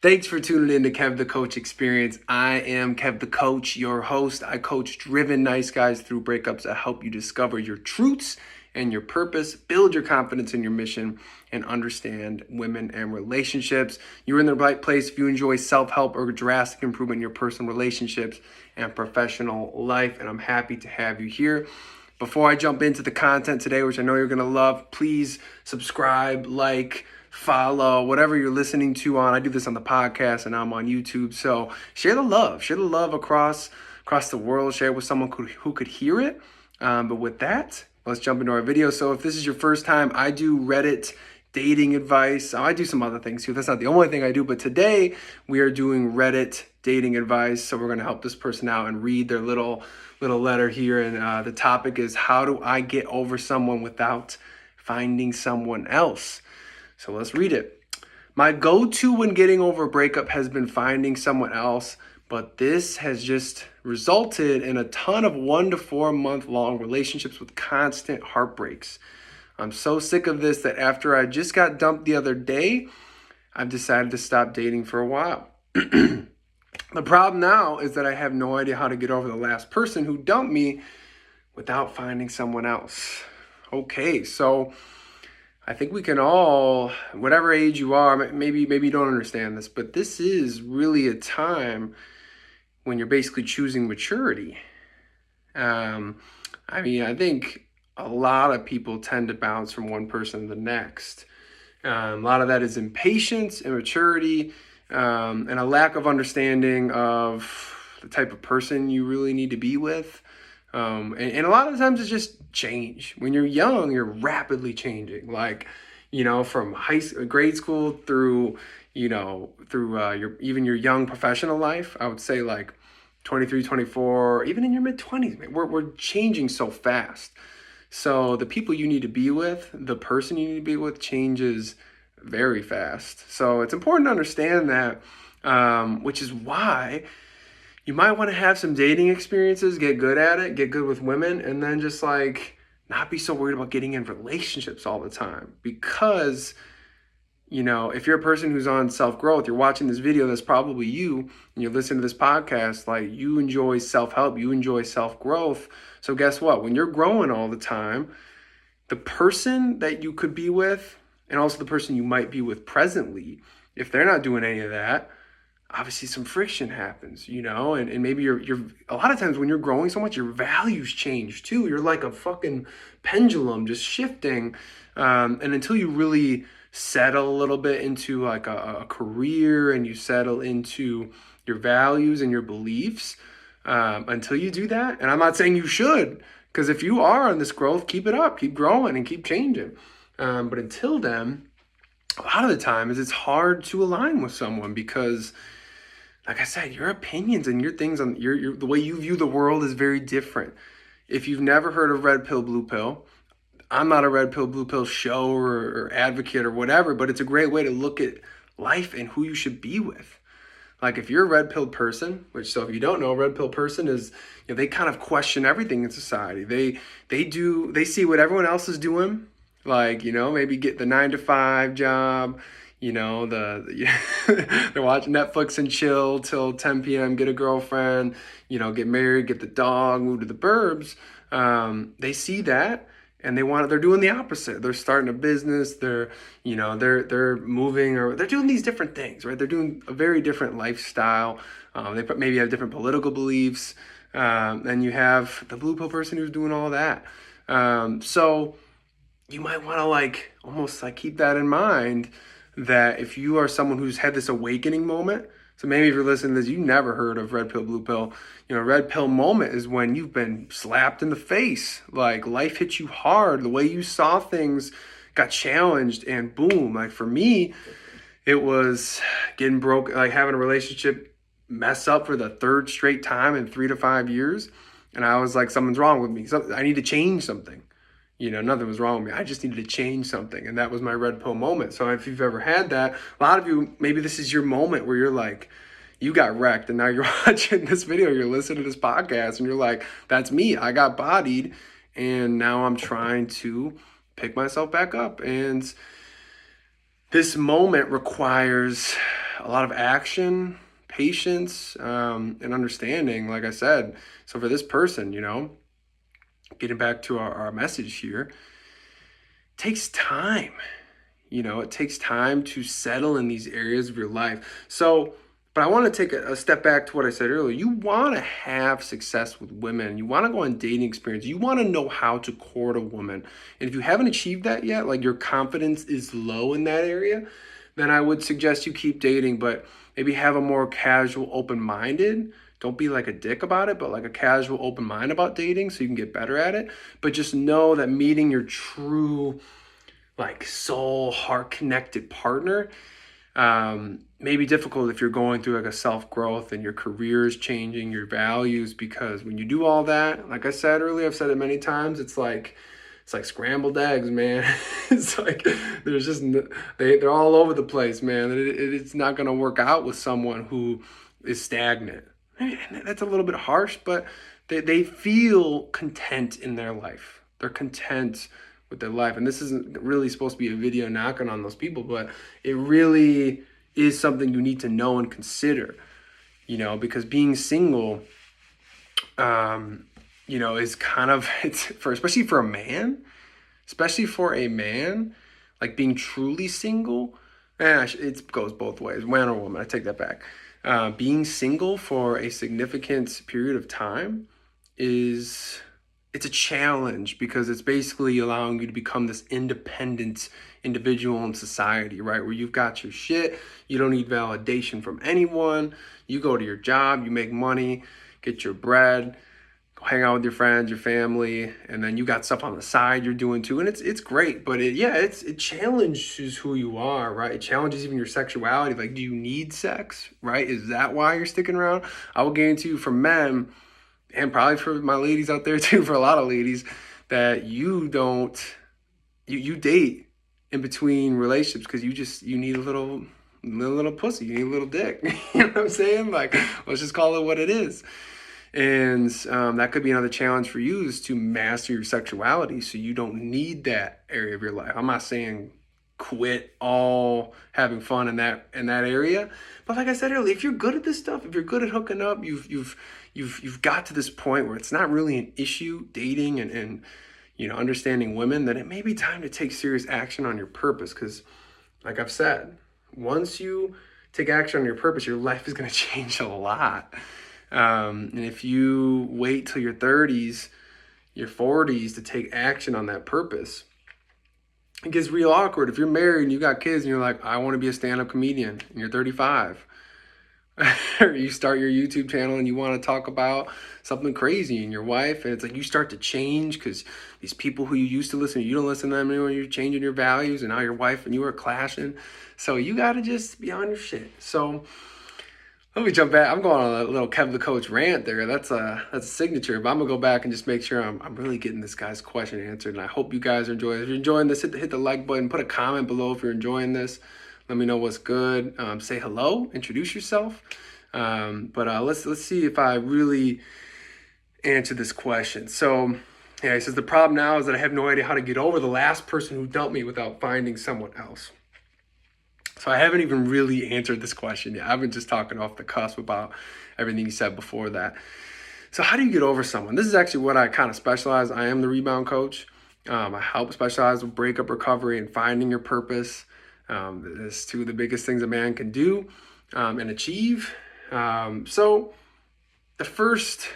Thanks for tuning in to Kev The Coach Experience. I am Kev The Coach, your host. I coach driven nice guys through breakups that help you discover your truths and your purpose, build your confidence in your mission, and understand women and relationships. You're in the right place if you enjoy self-help or drastic improvement in your personal relationships and professional life, and I'm happy to have you here. Before I jump into the content today, which I know you're going to love, please subscribe, like, follow, whatever you're listening to on. I do this on the podcast and I'm on YouTube. So share the love across the world. Share it with someone who could hear it. But with that, let's jump into our video. So if this is your first time, I do Reddit dating advice. I do some other things too. That's not the only thing I do, but today we are doing Reddit dating advice. So we're going to help this person out and read their little letter here. And the topic is, how do I get over someone without finding someone else? So let's read it. My go-to when getting over a breakup has been finding someone else, but this has just resulted in a ton of 1 to 4 month long relationships with constant heartbreaks. I'm so sick of this that after I just got dumped the other day, I've decided to stop dating for a while. The problem now is that I have no idea how to get over the last person who dumped me without finding someone else. Okay, so I think we can all, whatever age you are, maybe you don't understand this, but this is really a time when you're basically choosing maturity. I think a lot of people tend to bounce from one person to the next. A lot of that is impatience, immaturity, and a lack of understanding of the type of person you really need to be with. And a lot of times it's just change. When you're young, you're rapidly changing. Like, from grade school through your young professional life. I would say like 23, 24, even in your mid-20s, we're changing so fast. So the people you need to be with, the person you need to be with changes very fast. So it's important to understand that, which is why you might want to have some dating experiences, get good at it, get good with women, and then just like not be so worried about getting in relationships all the time. Because, if you're a person who's on self-growth, you're watching this video, that's probably you, and you're listening to this podcast, like you enjoy self-help, you enjoy self-growth. So guess what? When you're growing all the time, the person that you could be with, and also the person you might be with presently, if they're not doing any of that, obviously some friction happens, and maybe you're a lot of times when you're growing so much, your values change too. You're like a fucking pendulum just shifting. And until you really settle a little bit into like a career and you settle into your values and your beliefs, until you do that, and I'm not saying you should, because if you are on this growth, keep it up, keep growing and keep changing. But until then, a lot of the time it's hard to align with someone because, like I said, your opinions and your things on the way you view the world is very different. If you've never heard of red pill, blue pill, I'm not a red pill, blue pill show or advocate or whatever, but it's a great way to look at life and who you should be with. Like if you're a red pill person, so if you don't know, a red pill person is, they kind of question everything in society. They see what everyone else is doing, like, maybe get the 9-to-5 job, they're watching Netflix and chill till 10 p.m., get a girlfriend, get married, get the dog, move to the burbs. They see that and they're doing the opposite. They're starting a business, they're moving, or they're doing these different things, right? They're doing a very different lifestyle. They maybe have different political beliefs. And you have the blue pill person who's doing all that. So you might want to almost keep that in mind, that if you are someone who's had this awakening moment, so maybe if you're listening to this, you never heard of red pill, blue pill. Red pill moment is when you've been slapped in the face, like life hit you hard, the way you saw things got challenged, and boom. Like for me, it was getting broke, like having a relationship mess up for the third straight time in 3 to 5 years. And I was like, something's wrong with me. I need to change something. Nothing was wrong with me. I just needed to change something. And that was my red pill moment. So if you've ever had that, a lot of you, maybe this is your moment where you're like, you got wrecked. And now you're watching this video, you're listening to this podcast, and you're like, that's me. I got bodied. And now I'm trying to pick myself back up. And this moment requires a lot of action, patience, and understanding, like I said. So for this person, getting back to our message here, it takes time. It takes time to settle in these areas of your life. So, but I want to take a step back to what I said earlier. You want to have success with women. You want to go on dating experience. You want to know how to court a woman. And if you haven't achieved that yet, like your confidence is low in that area, then I would suggest you keep dating, but maybe have a more casual, open-minded. Don't be like a dick about it, but like a casual, open mind about dating so you can get better at it. But just know that meeting your true, like, soul, heart-connected partner may be difficult if you're going through like a self-growth and your career is changing, your values, because when you do all that, like I said earlier, I've said it many times, it's like scrambled eggs, man. It's like there's just they're all over the place, man. It's not going to work out with someone who is stagnant. That's a little bit harsh, but they feel content in their life. They're content with their life. And this isn't really supposed to be a video knocking on those people, but it really is something you need to know and consider, because being single, is kind of, especially for a man, like being truly single, it goes both ways, man or woman, I take that back. Being single for a significant period of time it's a challenge, because it's basically allowing you to become this independent individual in society, right? Where you've got your shit, you don't need validation from anyone, you go to your job, you make money, get your bread, hang out with your friends, your family, and then you got stuff on the side you're doing too, and it's great, but it challenges who you are, right? It challenges even your sexuality. Like, do you need sex, right? Is that why you're sticking around? I will guarantee you, for men, and probably for my ladies out there too, for a lot of ladies, that you date in between relationships because you need a little pussy, you need a little dick. You know what I'm saying? Like, let's just call it what it is. And that could be another challenge for you, is to master your sexuality so you don't need that area of your life. I'm not saying quit all having fun in that area, but like I said earlier, if you're good at this stuff, if you're good at hooking up, you've got to this point where it's not really an issue dating and understanding women, then it may be time to take serious action on your purpose. Because like I've said, once you take action on your purpose, your life is going to change a lot. And if you wait till your 30s, your 40s to take action on that purpose, it gets real awkward. If you're married and you got kids and you're like, I want to be a stand-up comedian, and you're 35, or you start your YouTube channel and you want to talk about something crazy and your wife, and it's like you start to change because these people who you used to listen to, you don't listen to them anymore, you're changing your values, and now your wife and you are clashing. So you got to just be on your shit. So let me jump back. I'm going on a little Kev The Coach rant there. That's a signature, but I'm going to go back and just make sure I'm really getting this guy's question answered, and I hope you guys are enjoying it. If you're enjoying this, hit the like button, put a comment below if you're enjoying this. Let me know what's good. Say hello, introduce yourself. But let's see if I really answer this question. So, yeah, he says, the problem now is that I have no idea how to get over the last person who dumped me without finding someone else. So I haven't even really answered this question yet. I've been just talking off the cusp about everything he said before that. So how do you get over someone? This is actually what I kind of specialize. I am the rebound coach. I help specialize with breakup recovery and finding your purpose. It's two of the biggest things a man can do and achieve. So the first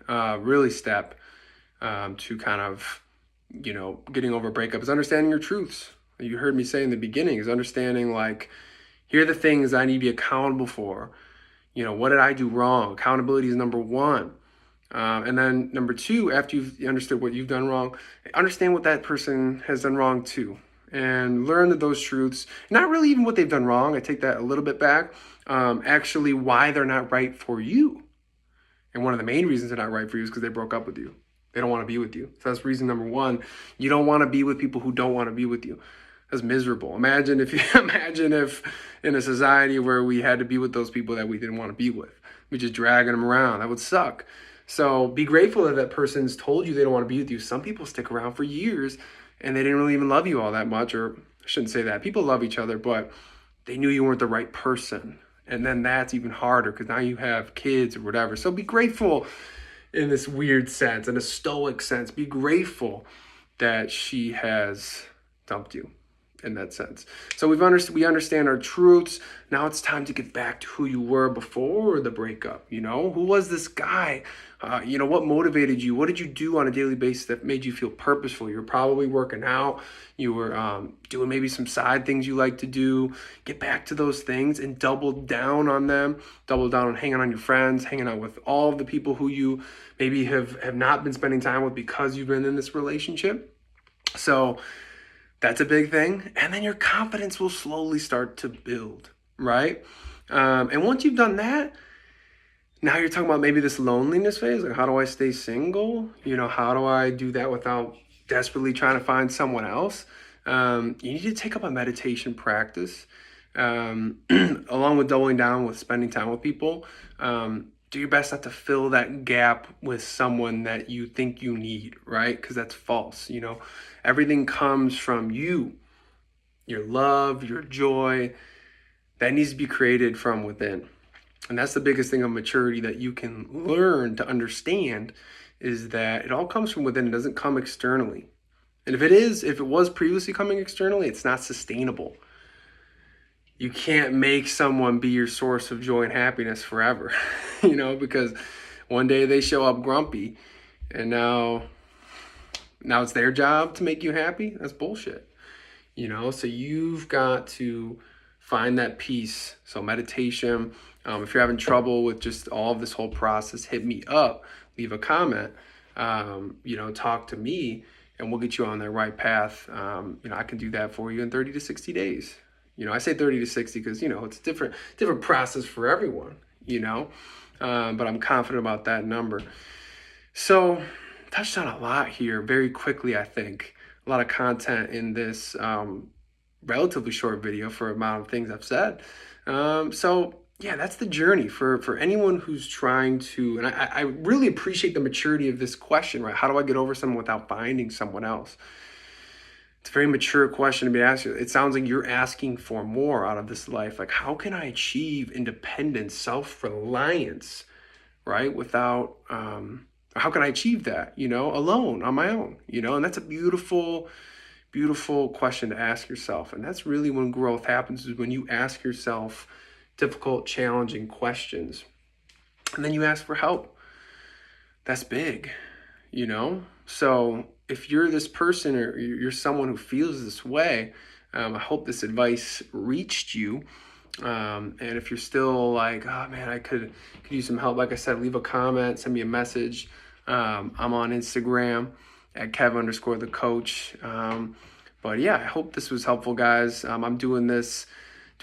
really step to kind of, getting over a breakup is understanding your truths. You heard me say in the beginning, is understanding, like, here are the things I need to be accountable for. What did I do wrong? Accountability is number one. And then number two, after you've understood what you've done wrong, understand what that person has done wrong too. And learn those truths, not really even what they've done wrong. I take that a little bit back. Actually, why they're not right for you. And one of the main reasons they're not right for you is because they broke up with you. They don't want to be with you. So that's reason number one. You don't want to be with people who don't want to be with you. That's miserable. Imagine if in a society where we had to be with those people that we didn't want to be with. We just dragging them around. That would suck. So be grateful that person's told you they don't want to be with you. Some people stick around for years and they didn't really even love you all that much, or I shouldn't say that. People love each other, but they knew you weren't the right person. And then that's even harder because now you have kids or whatever. So be grateful in this weird sense, in a stoic sense. Be grateful that she has dumped you in that sense. So we understand our truths. Now it's time to get back to who you were before the breakup. Who was this guy? What motivated you? What did you do on a daily basis that made you feel purposeful? You're probably working out. You were doing maybe some side things you like to do. Get back to those things and double down on them. Double down on hanging on your friends, hanging out with all of the people who you maybe have not been spending time with because you've been in this relationship. So that's a big thing. And then your confidence will slowly start to build, right? And once you've done that, now you're talking about maybe this loneliness phase. Like, how do I stay single? How do I do that without desperately trying to find someone else? You need to take up a meditation practice, along with doubling down with spending time with people. Do your best not to fill that gap with someone that you think you need, right? Because that's false. Everything comes from you, your love, your joy. That needs to be created from within. And that's the biggest thing of maturity that you can learn to understand, is that it all comes from within. It doesn't come externally. And if it was previously coming externally, it's not sustainable. You can't make someone be your source of joy and happiness forever, because one day they show up grumpy and now it's their job to make you happy. That's bullshit. So you've got to find that peace. So meditation. If you're having trouble with just all of this whole process, hit me up, leave a comment, talk to me, and we'll get you on the right path. I can do that for you in 30 to 60 days. I say 30 to 60 because, it's a different process for everyone, but I'm confident about that number. So touched on a lot here very quickly, I think. A lot of content in this relatively short video for the amount of things I've said. So yeah, that's the journey for anyone who's trying to, and I really appreciate the maturity of this question, right? How do I get over someone without finding someone else? It's a very mature question to be asking. It sounds like you're asking for more out of this life. Like, how can I achieve independence, self-reliance, right? Without, how can I achieve that, alone, on my own, and that's a beautiful, beautiful question to ask yourself. And that's really when growth happens, is when you ask yourself difficult, challenging questions. And then you ask for help. That's big, So if you're this person or you're someone who feels this way, I hope this advice reached you. And if you're still like, oh man, I could use some help, like I said, leave a comment, send me a message. I'm on Instagram at Kev The Coach. But yeah, I hope this was helpful, guys. I'm doing the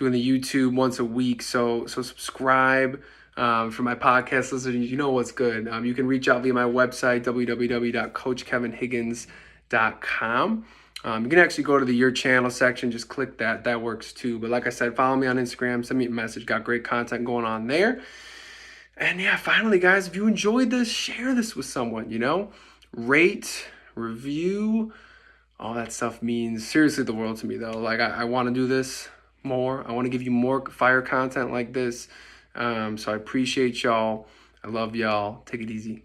YouTube once a week. So subscribe. For my podcast listeners, you know what's good. You can reach out via my website, www.coachkevinhiggins.com. You can actually go to the Your Channel section, just click that. That works too. But like I said, follow me on Instagram, send me a message. Got great content going on there. And yeah, finally, guys, if you enjoyed this, share this with someone, Rate, review, all that stuff means seriously the world to me, though. Like, I want to do this more. I want to give you more fire content like this. So I appreciate y'all. I love y'all. Take it easy.